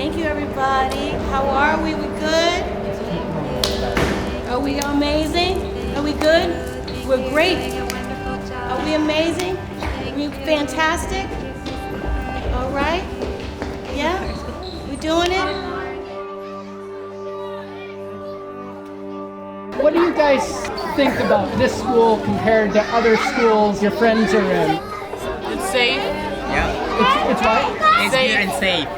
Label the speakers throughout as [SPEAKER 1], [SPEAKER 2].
[SPEAKER 1] Thank you, everybody. How are we? We good? Are we amazing? Are we good? We're great. Are we amazing? Are we fantastic? All right? Yeah? We doing it?
[SPEAKER 2] What do you guys think about this school compared to other schools your friends are in?
[SPEAKER 3] It's safe.
[SPEAKER 4] Yeah.
[SPEAKER 2] It's what?
[SPEAKER 4] It's good and safe.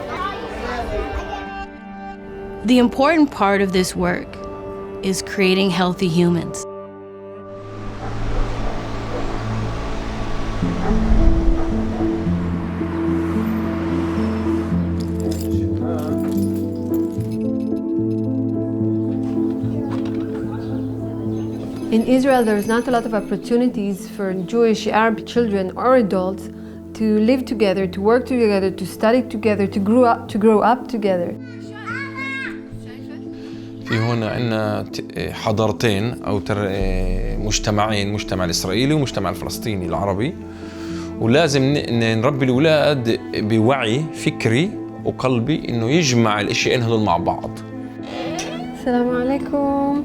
[SPEAKER 1] The important part of this work is creating healthy humans.
[SPEAKER 5] In Israel, there's not a lot of opportunities for Jewish Arab children or adults to live together, to work together, to study together, to grow up together.
[SPEAKER 6] في هون عندنا حضارتين أو مجتمعين، المجتمع الإسرائيلي والمجتمع الفلسطيني العربي، ولازم نربي الأولاد بوعي فكري وقلبي إنه يجمع الأشياء هذول مع بعض.
[SPEAKER 5] السلام عليكم.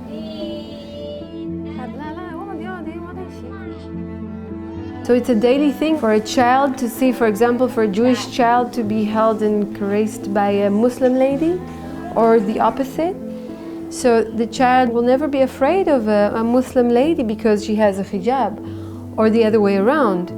[SPEAKER 5] So it's a daily thing for a child to see, for example, for a Jewish child to be held and caressed by a Muslim lady, or the opposite. So the child will never be afraid of a Muslim lady because she has a hijab, or the other way around.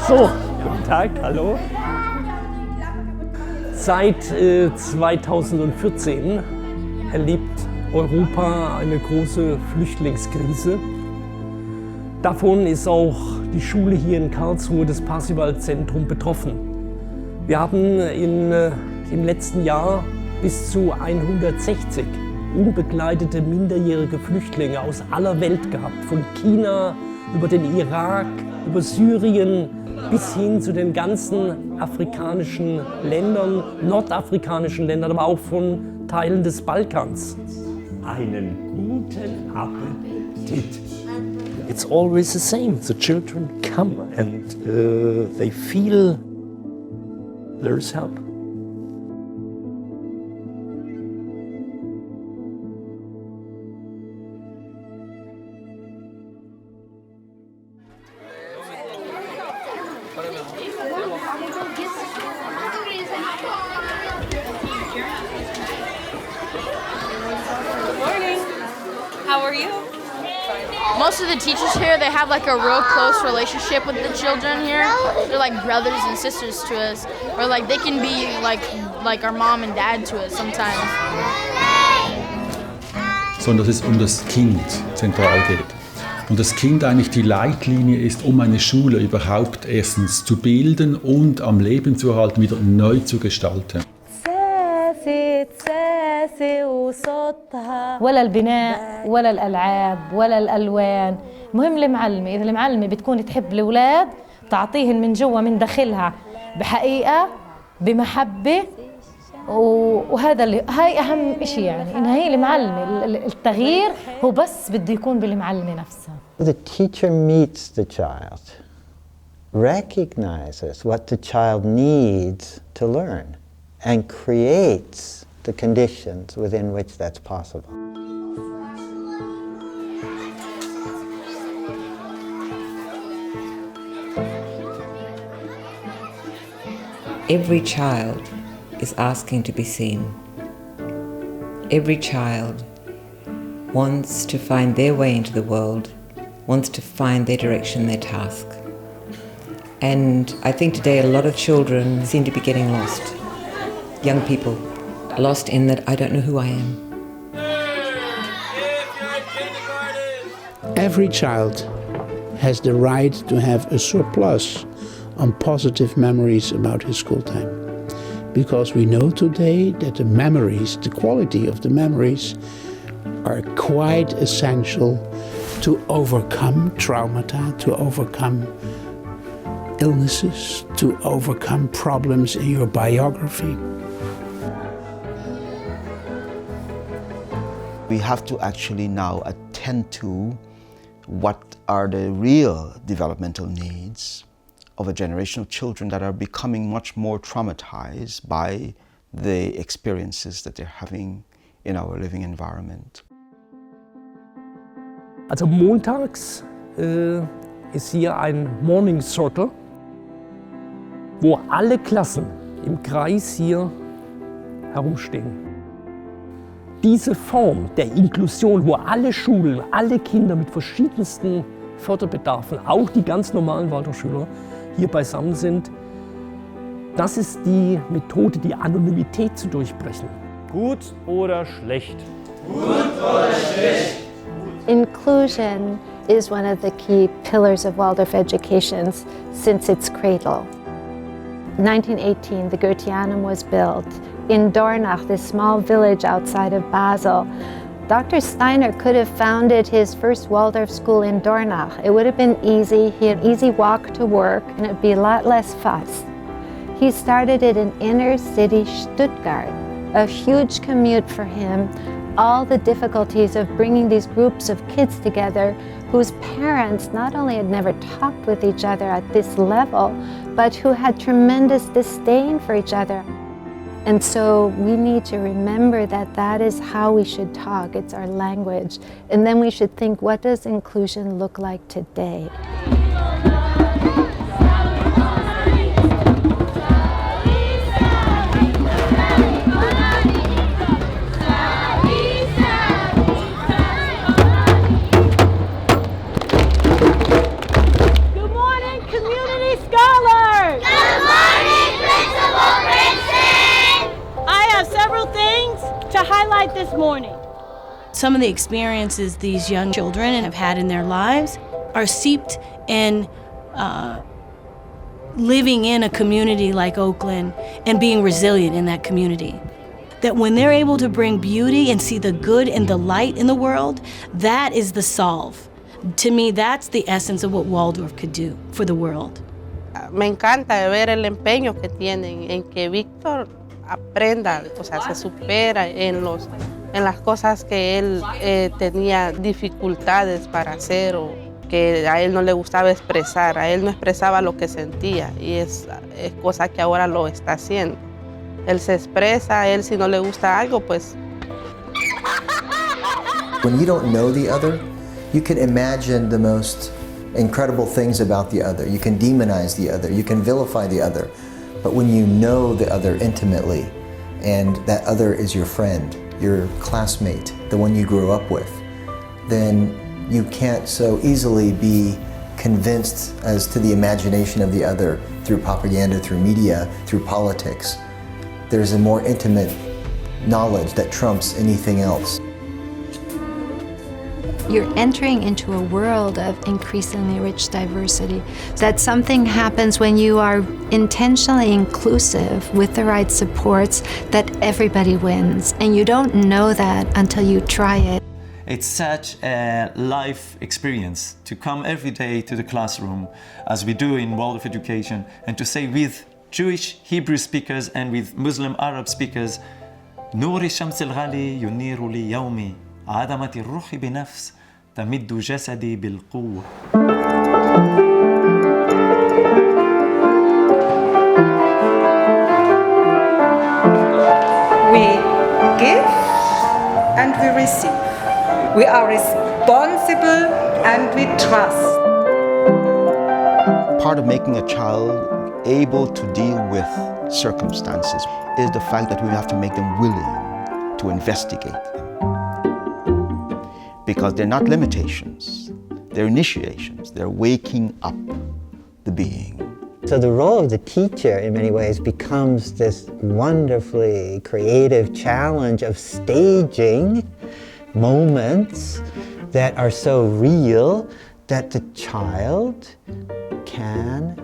[SPEAKER 7] So, guten Tag, hallo. Seit 2014 erlebt Europa eine große Flüchtlingskrise. Davon ist auch die Schule hier in Karlsruhe, das Parsival-Zentrum, betroffen. Wir haben im letzten Jahr bis zu 160 unbegleitete minderjährige Flüchtlinge aus aller Welt gehabt, von China über den Irak, über Syrien bis hin zu den ganzen afrikanischen Ländern, nordafrikanischen Ländern, aber auch von Teilen des Balkans. Einen guten Appetit. It's always the same. The children come and they feel there's help.
[SPEAKER 3] How are you? Most of the teachers here, they have like a real close relationship with the children here. They're like brothers and sisters to us, or like they can be like our mom and dad to us sometimes.
[SPEAKER 8] Sondern dass es um das Kind zentral geht. Und das Kind eigentlich die Leitlinie ist, um eine Schule überhaupt erstens zu bilden und am Leben zu erhalten, wieder neu zu gestalten.
[SPEAKER 9] ولا البناء ولا الألعاب ولا الألوان. مهم المعلمة، إذا المعلمة بتكون تحب الأولاد تعطيهن من جوا من داخلها بحقيقة بمحبة، وهذا اللي هاي أهم إشي، يعني إنها هي المعلمة. التغيير هو بس بده يكون بالمعلمة نفسها.
[SPEAKER 10] The teacher meets the child, recognizes what the child needs to learn, and creates the conditions within which that's possible.
[SPEAKER 11] Every child is asking to be seen. Every child wants to find their way into the world, wants to find their direction, their task. And I think today a lot of children seem to be getting lost. Young people, lost in that I don't know who I am.
[SPEAKER 12] Every child has the right to have a surplus on positive memories about his school time. Because we know today that the memories, the quality of the memories, are quite essential to overcome traumata, to overcome illnesses, to overcome problems in your biography.
[SPEAKER 13] We have to actually now attend to what are the real developmental needs of a generation of children that are becoming much more traumatized by the experiences that they're having in our living environment.
[SPEAKER 7] Also montags ist hier ein Morning Circle, wo alle Klassen im Kreis hier herumstehen. Diese Form der Inklusion, wo alle Schulen, alle Kinder mit verschiedensten Förderbedarfen, auch die ganz normalen Waldorfschüler, hier beisammen sind, das ist die Methode, die Anonymität zu durchbrechen.
[SPEAKER 14] Gut oder schlecht?
[SPEAKER 15] Gut oder schlecht?
[SPEAKER 16] Inclusion is one of the key pillars of Waldorf education since its cradle. In 1918, the Goetheanum was built. In Dornach, this small village outside of Basel, Dr. Steiner could have founded his first Waldorf school in Dornach. It would have been easy. He had an easy walk to work, and it would be a lot less fuss. He started it in inner city Stuttgart, a huge commute for him, all the difficulties of bringing these groups of kids together whose parents not only had never talked with each other at this level, but who had tremendous disdain for each other. And so we need to remember that that is how we should talk. It's our language. And then we should think, what does inclusion look like today?
[SPEAKER 1] Good morning, community scholars! Good morning, Principal Princeton! I have several things to highlight this morning. Some of the experiences these young children have had in their lives are seeped in living in a community like Oakland and being resilient in that community. That when they're able to bring beauty and see the good and the light in the world, that is the solve. To me, that's the essence of what Waldorf could do for the world.
[SPEAKER 17] Me encanta ver el empeño que tienen en que Víctor aprenda, o sea, se supera en las cosas que él tenía dificultades para hacer o que a él no le gustaba expresar, a él no expresaba lo que sentía y es cosa que ahora lo está haciendo. Él se expresa, él si no le gusta algo, pues...
[SPEAKER 18] When you don't know the other, you can imagine the most incredible things about the other. You can demonize the other, you can vilify the other. But when you know the other intimately, and that other is your friend, your classmate, the one you grew up with, then you can't so easily be convinced as to the imagination of the other through propaganda, through media, through politics. There's a more intimate knowledge that trumps anything else.
[SPEAKER 16] You're entering into a world of increasingly rich diversity. That something happens when you are intentionally inclusive with the right supports, that everybody wins. And you don't know that until you try it.
[SPEAKER 19] It's such a life experience to come every day to the classroom, as we do in Waldorf education, and to say with Jewish Hebrew speakers and with Muslim Arab speakers, نور الشمس الغالي ينير لي يومي عدمت الروح بنفس تمد جسدي بالقوة.
[SPEAKER 20] We give and we receive. We are responsible and we trust.
[SPEAKER 13] Part of making a child able to deal with circumstances is the fact that we have to make them willing to investigate them. Because they're not limitations, they're initiations, they're waking up the being.
[SPEAKER 10] So the role of the teacher in many ways becomes this wonderfully creative challenge of staging moments that are so real that the child can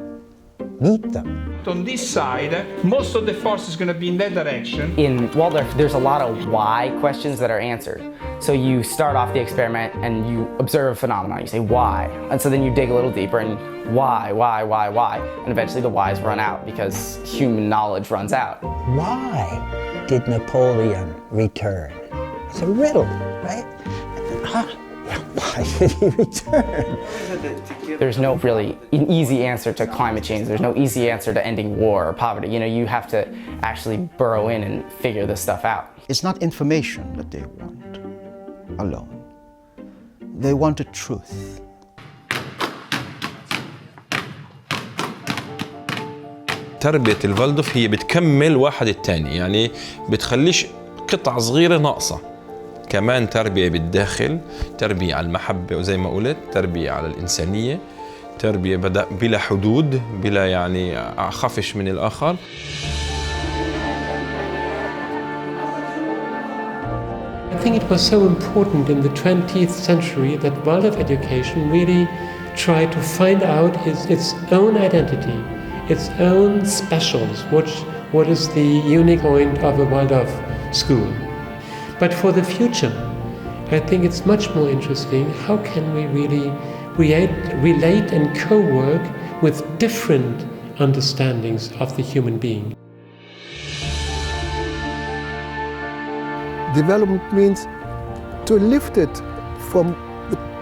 [SPEAKER 10] meet them.
[SPEAKER 21] On this side, most of the force is going to be in that direction.
[SPEAKER 22] In Waldorf, there's a lot of why questions that are answered. So you start off the experiment and you observe a phenomenon. You say, why? And so then you dig a little deeper and why? And eventually the whys run out because human knowledge runs out.
[SPEAKER 10] Why did Napoleon return? It's a riddle, right? why did he return?
[SPEAKER 22] There's no really an easy answer to climate change. There's no easy answer to ending war or poverty. You know, you have to actually burrow in and figure this stuff out.
[SPEAKER 13] It's not information that they want alone. They want a truth.
[SPEAKER 6] تربية الفالدوف هي بتكمل واحد التاني، يعني بتخليش قطعة صغيرة ناقصة. كمان تربية بالداخل، تربية على المحبة وزي ما قلت، تربية على الإنسانية، تربية بلا حدود، بلا يعني خفش من الآخر.
[SPEAKER 2] I think it was so important in the 20th century that Waldorf education really tried to find out its own identity, its own specials, what is the unique point of a Waldorf school. But for the future, I think it's much more interesting, how can we really relate and co-work with different understandings of the human being.
[SPEAKER 4] Development means to lift it from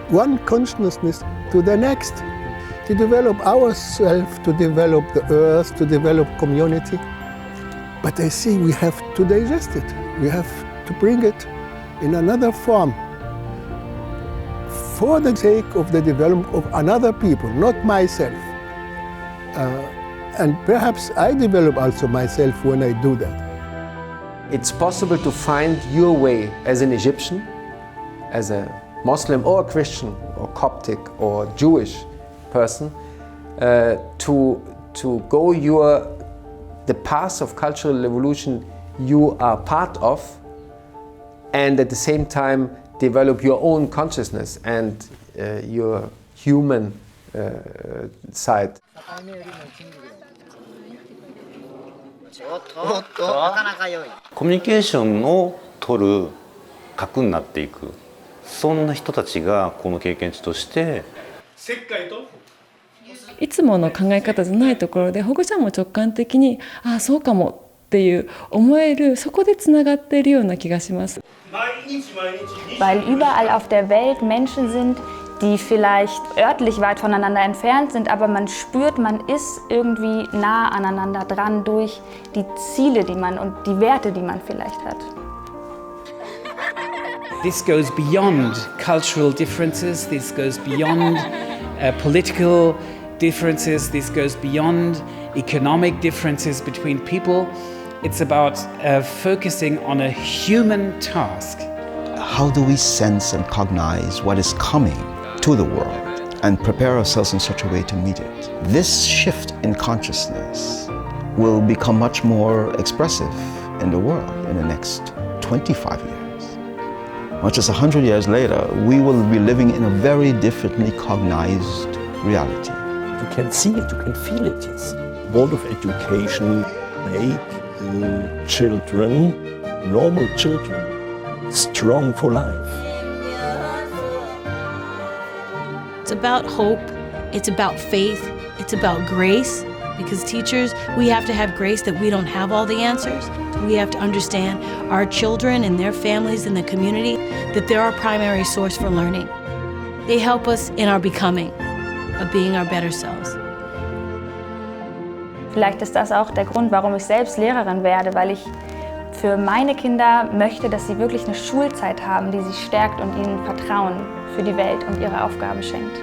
[SPEAKER 4] one consciousness to the next, to develop ourselves, to develop the earth, to develop community. But I see we have to digest it. We have to bring it in another form for the sake of the development of another people, not myself. And perhaps I develop also myself when I do that.
[SPEAKER 23] It's possible to find your way as an Egyptian, as a Muslim or a Christian or Coptic or Jewish person, to go the path of cultural evolution you are part of, and at the same time develop your own consciousness and your human side.
[SPEAKER 24] コミュニケーションを取る核になっていく、そんな人たちがこの経験値として
[SPEAKER 25] いつもの考え方じゃないところで保護者も直感的にああそうかもっていう思える、そこでつながっているような気がします。
[SPEAKER 26] Weil überall auf der Welt Menschen sind, die vielleicht örtlich weit voneinander entfernt sind, aber man spürt, man ist irgendwie nah aneinander dran durch die Ziele, die man und die Werte, die man vielleicht hat.
[SPEAKER 27] This goes beyond cultural differences, this goes beyond political differences, this goes beyond economic differences between people. It's about focusing on a human task.
[SPEAKER 13] How do we sense and cognize what is coming to the world and prepare ourselves in such a way to meet it? This shift in consciousness will become much more expressive in the world in the next 25 years. Much as 100 years later, we will be living in a very differently cognized reality.
[SPEAKER 7] You can see it, you can feel it, yes. Waldorf education make children, normal children, strong for life.
[SPEAKER 1] It's about hope, it's about faith, it's about grace, because teachers, we have to have grace that we don't have all the answers. We have to understand our children and their families and the community, that they're our primary source for learning. They help us in our becoming, of being our better selves.
[SPEAKER 26] Vielleicht ist das auch der Grund, warum ich selbst Lehrerin werde, weil ich für meine Kinder möchte, dass sie wirklich eine Schulzeit haben, die sie stärkt und ihnen Vertrauen für die Welt und ihre Aufgaben schenkt.